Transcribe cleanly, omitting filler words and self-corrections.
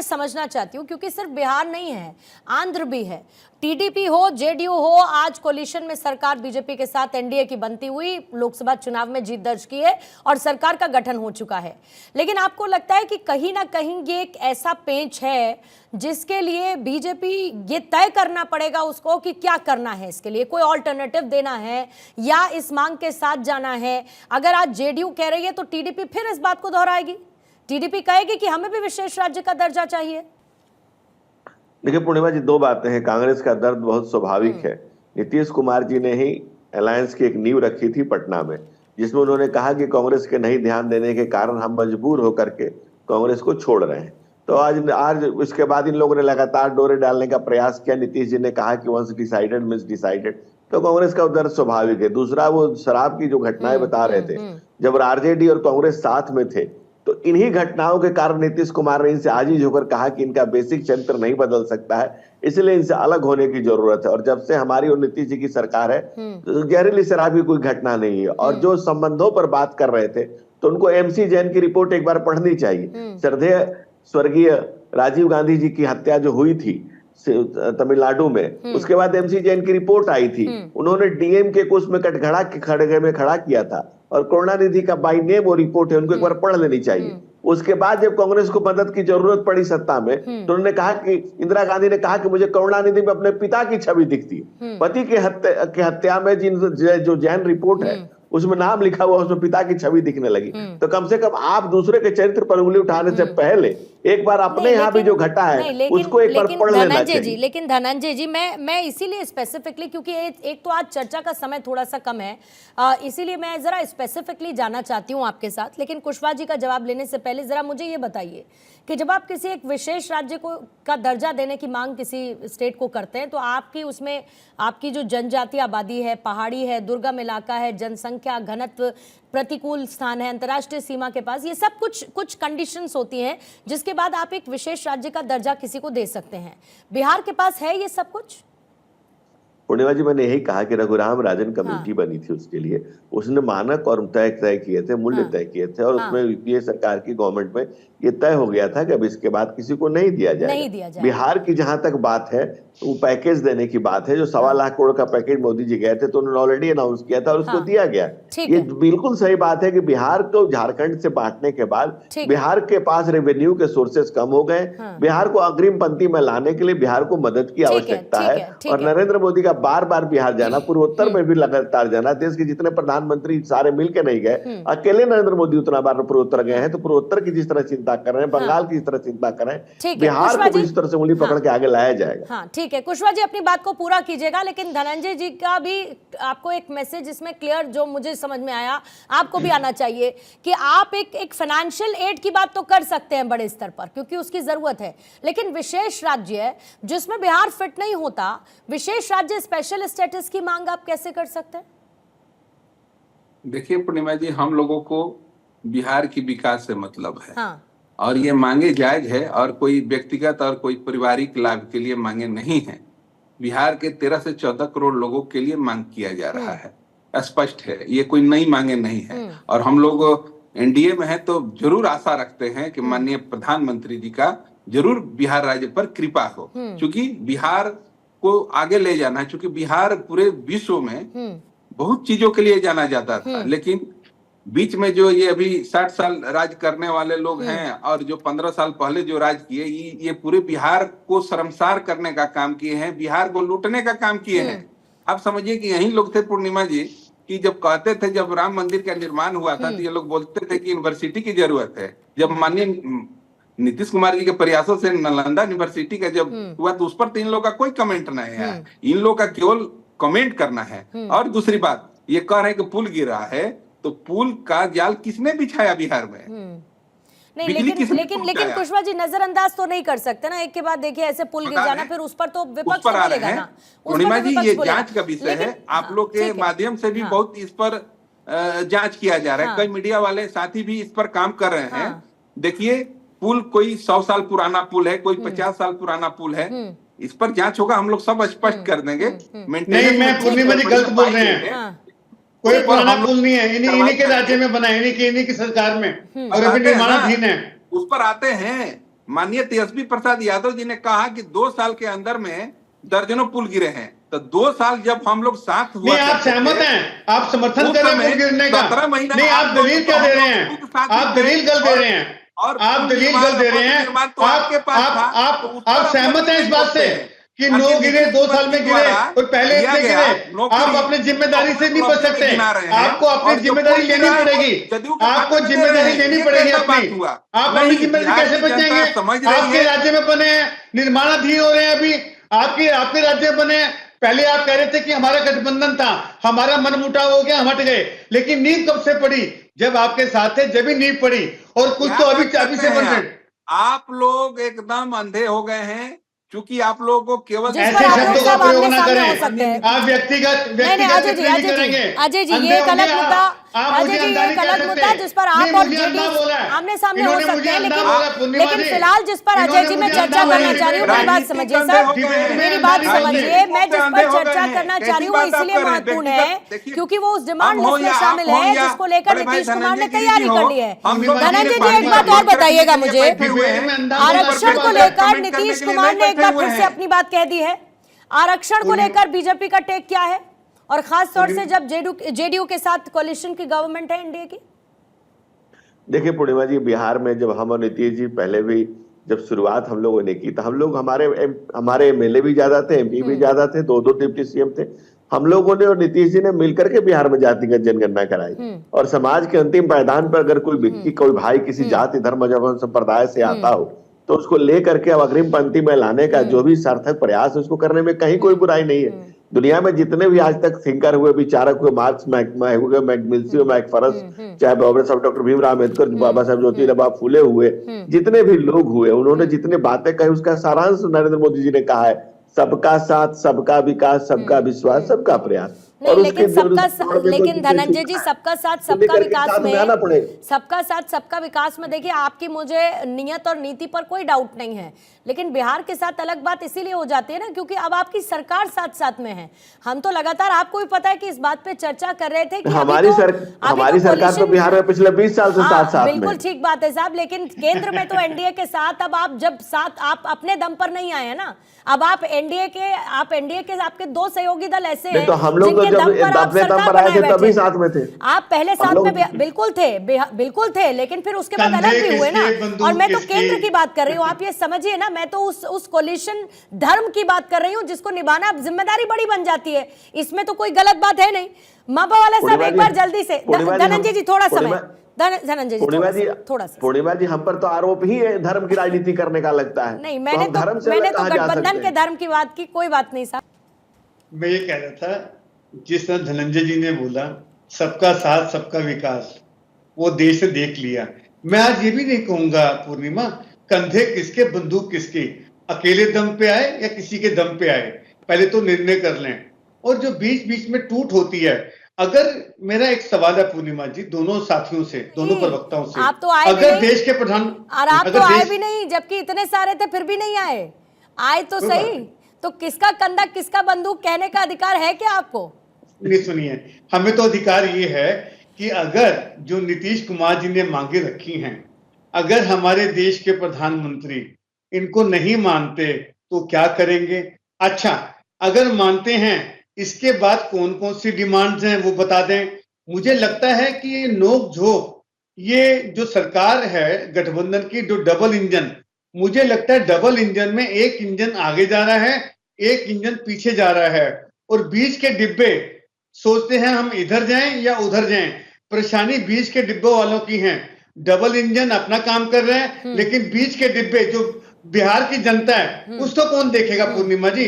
समझना चाहती हूँ, क्योंकि सिर्फ बिहार नहीं है, आंध्र भी है। टीडीपी हो, जेडीयू हो, आज कोलिशन में सरकार बीजेपी के साथ एनडीए की बनती हुई लोकसभा चुनाव में जीत दर्ज की है और सरकार का गठन हो चुका है। लेकिन आपको लगता है कि कहीं ना कहीं ये एक ऐसा पेंच है जिसके लिए बीजेपी ये तय करना पड़ेगा उसको कि क्या करना है, इसके लिए कोई ऑल्टरनेटिव देना है या इस मांग के साथ जाना है? अगर आज जेडीयू कह रही है तो टीडीपी फिर इस बात को दोहराएगी, टीडीपी कहेगी कि हमें भी विशेष राज्य का दर्जा चाहिए। देखिए पूर्णिमा जी, दो बातें हैं। कांग्रेस का दर्द बहुत स्वाभाविक है। नीतीश कुमार जी ने ही अलायंस की एक नींव रखी थी पटना में, जिसमें उन्होंने कहा कि कांग्रेस के नहीं ध्यान देने के कारण हम मजबूर होकर के कांग्रेस को छोड़ रहे हैं। तो आज इसके बाद इन लोगों ने लगातार डोरे डालने का प्रयास किया। नीतीश जी ने कहा कि वंस डिसाइडेड मींस डिसाइडेड, तो कांग्रेस का दर्द स्वाभाविक है। दूसरा, वो शराब की जो घटनाएं बता रहे थे, जब आरजेडी और कांग्रेस साथ में थे तो इन्हीं घटनाओं के कारण नीतीश कुमार ने इनसे आजीज होकर कहा कि इनका बेसिक चरित्र नहीं बदल सकता है, इसलिए इनसे अलग होने की जरूरत है। और जब से हमारी और नीतीश जी की सरकार है, जहरीली शराब की कोई घटना नहीं है। और जो संबंधों पर बात कर रहे थे, तो उनको एमसी जैन की रिपोर्ट एक बार पढ़नी चाहिए। श्रद्धेय स्वर्गीय राजीव गांधी जी की हत्या जो हुई थी तमिलनाडु में, उसके बाद एमसी जैन की रिपोर्ट आई थी। उन्होंने डीएमके को उसमें कटघड़ा के खड़े में खड़ा किया था, और करुणानिधि का बाई नेम वो रिपोर्ट है, उनको एक बार पढ़ लेनी चाहिए। उसके बाद जब कांग्रेस को मदद की जरूरत पड़ी सत्ता में, तो उन्होंने कहा कि इंदिरा गांधी ने कहा कि मुझे करुणानिधि में अपने पिता की छवि दिखती है। पति के हत्या में जो जैन रिपोर्ट है उसमें नाम लिखा हुआ, उसमें पिता की छवि दिखने लगी। तो कम से कम आप दूसरे के चरित्र पर उंगली उठाने से पहले एक बार अपने यहाँ भी जो घटा है उसको एक बार पढ़ लेना चाहिए। लेकिन धनंजय जी, मैं इसीलिए स्पेसिफिकली, क्योंकि एक तो आज चर्चा का समय थोड़ा सा कम है, इसीलिए मैं जरा स्पेसिफिकली जानना चाहती हूँ आपके साथ। लेकिन कुशवाहा जी का जवाब लेने से पहले जरा मुझे ये बताइए कि जब आप किसी एक विशेष राज्य को का दर्जा देने की मांग किसी स्टेट को करते हैं, तो आपकी उसमें आपकी जो जनजातीय आबादी है, पहाड़ी है, दुर्गम इलाका है, जनसंख्या घनत्व, प्रतिकूल स्थान है, अंतर्राष्ट्रीय सीमा के पास, ये सब कुछ कंडीशंस होती हैं जिसके बाद आप एक विशेष राज्य का दर्जा किसी को दे सकते हैं। बिहार के पास है ये सब कुछ? पूर्णिमा जी, मैंने यही कहा कि रघुराम राजन कमेटी बनी थी, उसके लिए उसने मानक और तय किए थे, मूल्य तय किए थे, और उसमें यूपीए सरकार की गवर्नमेंट में ये तय हो गया था कि अब इसके बाद किसी को नहीं दिया जाएगा। बिहार की जहां तक बात है, वो पैकेज देने की बात है, जो 1.25 लाख करोड़ का पैकेज मोदी जी गए थे तो उन्होंने ऑलरेडी अनाउंस किया था और उसको दिया गया। ये बिल्कुल सही बात है कि बिहार को झारखंड से बांटने के बाद बिहार के पास रेवेन्यू के सोर्सेस कम हो गए। बिहार को अग्रिम पंक्ति में लाने के लिए बिहार को मदद की आवश्यकता है। और नरेंद्र मोदी का बार बार बिहार जाना, पूर्वोत्तर में भी लगातार जाना, देश के जितने प्रधानमंत्री सारे मिलकर नहीं गए, अकेले नरेंद्र मोदी उतना बार पूर्वोत्तर गए हैं। तो पूर्वोत्तर की जिस तरह चिंता कर रहे हैं, बंगाल की जिस तरह चिंता कर रहे हैं, बिहार को इस तरह से उंगली पकड़ के आगे लाया जाएगा। ठीक है कुशवाहा जी, अपनी बात को पूरा कीजिएगा। लेकिन धनंजय जी का भी आपको एक मैसेज इसमें क्लियर जो मुझे समझ में आया, आपको भी आना चाहिए कि आप एक फाइनेंशियल एड की बात तो कर सकते हैं बड़े स्तर पर, क्योंकि उसकी जरूरत है, लेकिन विशेष राज्य जिसमें बिहार फिट नहीं होता, विशेष राज्य स्पेशल स्टेटस की मांग आप कैसे कर सकते हैं? देखिए पूर्णिमा जी, हम लोगों को बिहार की विकास से मतलब है। और ये मांगे जायज है, और कोई व्यक्तिगत और कोई पारिवारिक लाभ के लिए मांगे नहीं है। बिहार के 13 से 14 करोड़ लोगों के लिए मांग किया जा रहा है, स्पष्ट है, ये कोई नई मांगे नहीं है। और हम लोग एनडीए में है तो जरूर आशा रखते हैं कि माननीय प्रधानमंत्री जी का जरूर बिहार राज्य पर कृपा हो, क्योंकि बिहार को आगे ले जाना है। क्योंकि बिहार पूरे विश्व में बहुत चीजों के लिए जाना जाता था, लेकिन बीच में जो ये अभी 60 साल राज करने वाले लोग हैं, और जो 15 साल पहले जो राज किए, ये पूरे बिहार को शर्मसार करने का काम किए हैं, बिहार को लूटने का काम किए हैं। आप समझिए कि यही लोग थे पूर्णिमा जी कि जब कहते थे, जब राम मंदिर का निर्माण हुआ था, तो ये लोग बोलते थे कि यूनिवर्सिटी की जरूरत है। जब माननीय नीतीश कुमार जी के प्रयासों से नालंदा यूनिवर्सिटी का जब हुआ, तो उस पर तो इन लोग का कोई कमेंट नहीं है। इन लोग का केवल कमेंट करना है। और दूसरी बात, ये कह रहे हैं कि पुल गिरा है, तो पुल का जाल किसने बिछाया बिहार में? नहीं, लेकिन कुशवाहा जी नजरअंदाज तो नहीं कर सकते ना, एक के बाद देखिए ऐसे पुल गिर जाना, फिर उस पर तो विपक्ष बोलेगा ना। पूर्णिमा जी, ये जांच का विषय है, आप लोग के माध्यम से भी बहुत इस पर जांच किया जा रहा है। कई मीडिया वाले साथी भी इस पर काम कर रहे हैं। देखिए, पुल कोई 100 साल पुराना पुल है, कोई 50 साल पुराना पुल है, इस पर जांच होगा, हम लोग सब स्पष्ट कर देंगे। नहीं, मैं पूर्णिमा जी गलत बोल रहे हैं, कोई पुराना पुल नहीं है, इन्हीं के राज्य में बना है, इन्हीं की सरकार में, और अभी निर्माणाधीन है। उस पर आते हैं, माननीय तेजस्वी प्रसाद यादव जी ने कहा कि 2 साल के अंदर में दर्जनों पुल गिरे हैं। तो 2 साल जब हम लोग साथ हुआ नहीं, आप सहमत हैं, आप समर्थन कर रहे हैं पुल गिरने का? 17 महीना नहीं, आप दलील क्या दे रहे हैं? आप दलील गल दे रहे हैं, और आप दलील गल दे रहे हैं। आप सहमत हैं इस बात से कि 9 गिरे 2 साल में गिरे और पहले इतने गिरे? आप अपनी जिम्मेदारी से नहीं बच सकते, आपको अपनी जिम्मेदारी लेनी पड़ेगी, आपको जिम्मेदारी लेनी पड़ेगी अपनी। आप अपनी जिम्मेदारी कैसे बच जाएंगे? आपके राज्य में बने हैं, निर्माणाधीन हो रहे हैं अभी, आपके राज्य में बने हैं। पहले आप कह रहे थे कि हमारा गठबंधन था, हमारा मनमुटाव हो गया, हम हट गए, लेकिन नींव कब से पड़ी? जब आपके साथ थे जब ही नींव पड़ी, और कुछ तो अभी 40%। आप लोग एकदम अंधे हो गए हैं, क्योंकि आप लोगों को केवल ऐसे शब्दों का प्रयोग ना करें। आप व्यक्तिगत करेंगे। अजय जी ये गलत मुद्दा, अजय जी ये गलत मुद्दा जिस पर आप और जेडीयू आमने सामने हो सकते हैं, लेकिन फिलहाल जिस पर अजय जी मैं चर्चा करना चाह रही हूँ, मेरी बात समझिए सर, मेरी बात समझिए। मैं जिस पर चर्चा करना चाह रही हूँ वो इसलिए महत्वपूर्ण है क्योंकि वो उस डिमांड लिस्ट में शामिल है जिसको लेकर नीतीश कुमार ने तैयारी कर ली है। धनंजय जी एक बात और बताइएगा मुझे, आरक्षण को लेकर नीतीश कुमार ने एक बार फिर से अपनी बात कह दी है। आरक्षण को लेकर बीजेपी का टेक क्या है, और खास तौर से जब जेडीयू के साथ कोalition की गवर्नमेंट है एनडीए की? देखिए पूर्णिमा जी, बिहार में जब हम और नीतीश जी पहले भी जब शुरुआत हम लोगों ने की तो हम लोग हमारे एमएलए भी ज्यादा थे, एमपी भी ज्यादा थे, 2 डिप्टी सीएम थे। हम लोगों ने और नीतीश जी ने मिलकर के बिहार में जातिगत जनगणना कराई, और समाज के अंतिम पायदान पर अगर कोई व्यक्ति, कोई भाई किसी जाति धर्म मजहब संप्रदाय से आता हो तो उसको लेकर के अब अग्रिम पंक्ति में लाने का जो भी सार्थक प्रयास है उसको करने में कहीं कोई बुराई नहीं है। दुनिया में जितने भी आज तक थिंकर हुए, विचारक हुए, मार्क्स, मैकमिल्सी हुए, मैकफरस, चाहे बाबा साहब डॉक्टर भीमराव अम्बेडकर, बाबा साहब ज्योतिराव फूले हुए, जितने भी लोग हुए, उन्होंने जितने बातें कही उसका सारांश नरेंद्र मोदी जी ने कहा है, सबका साथ, सबका विकास, सबका विश्वास, सबका प्रयास। नहीं, लेकिन धनंजय जी सबका साथ सबका विकास में, सबका साथ सबका विकास में देखिए आपकी मुझे नियत और नीति पर कोई डाउट नहीं है, लेकिन बिहार के साथ अलग बात इसीलिए हो जाती है ना क्योंकि अब आपकी सरकार साथ साथ में है। हम तो लगातार, आपको भी पता है कि इस बात पे चर्चा कर रहे थे कि हमारी सरकार तो बिहार में पिछले 20 साल से साथ में। बिल्कुल ठीक बात है साहब, लेकिन केंद्र में तो एनडीए के साथ, अब आप जब साथ, आप अपने दम पर नहीं आए ना, अब आप एनडीए के आपके 2 सहयोगी दल ऐसे हैं तो हम लोग तो जब अपने दम पर आए थे तभी साथ में थे। आप पहले साथ में बिल्कुल थे, लेकिन फिर उसके बाद अलग भी हुए ना। और मैं तो केंद्र की बात कर रही हूँ, आप ये समझिए ना, मैं तो उस कोलिशन धर्म की बात कर रही हूँ जिसको निभाना अब जिम्मेदारी बड़ी बन जाती है। इसमें तो कोई गलत बात है नहीं। मापा वाला साहब एक बार जल्दी से, धनंजय जी थोड़ा समय, धनंजय जी पूर्णिमा जी, हम पर तो आरोप ही है धर्म की राजनीति करने का लगता है। नहीं, मैंने तो गठबंधन के धर्म की बात की, कोई बात नहीं साहब। मैं ये कह रहा था, जिस तरह धनंजय जी ने बोला सबका साथ सबका विकास, वो देश से देख लिया। मैं आज ये भी नहीं कहूंगा पूर्णिमा, कंधे किसके बंदूक किसकी, अकेले दम पे आए या किसी के दम पे आए, पहले तो निर्णय कर लें। और जो बीच बीच में टूट होती है, अगर मेरा एक सवाल है पूर्णिमा जी दोनों साथियों से, दोनों प्रवक्ताओं से, आप तो आए अगर देश के प्रधान, और आप तो आए भी नहीं, जबकि इतने सारे थे फिर भी नहीं आए तो सही, तो किसका कंधा किसका बंदूक कहने का अधिकार है क्या आपको? नहीं सुनिए, हमें तो अधिकार ये है कि अगर जो नीतीश कुमार जी ने मांगे रखी हैं, अगर हमारे देश के प्रधानमंत्री इनको नहीं मानते तो क्या करेंगे? अच्छा, अगर मानते हैं, इसके बाद कौन कौन सी डिमांड्स हैं वो बता दें। मुझे लगता है कि ये नोक-झोंक, ये जो सरकार है गठबंधन की, जो डबल इंजन, मुझे लगता है डबल इंजन में एक इंजन आगे जा रहा है, एक इंजन पीछे जा रहा है, और बीच के डिब्बे सोचते हैं हम इधर जाएं या उधर जाएं। परेशानी बीच के डिब्बों वालों की है। डबल इंजन अपना काम कर रहे हैं, लेकिन बीच के डिब्बे जो बिहार की जनता है उसको कौन देखेगा पूर्णिमा जी?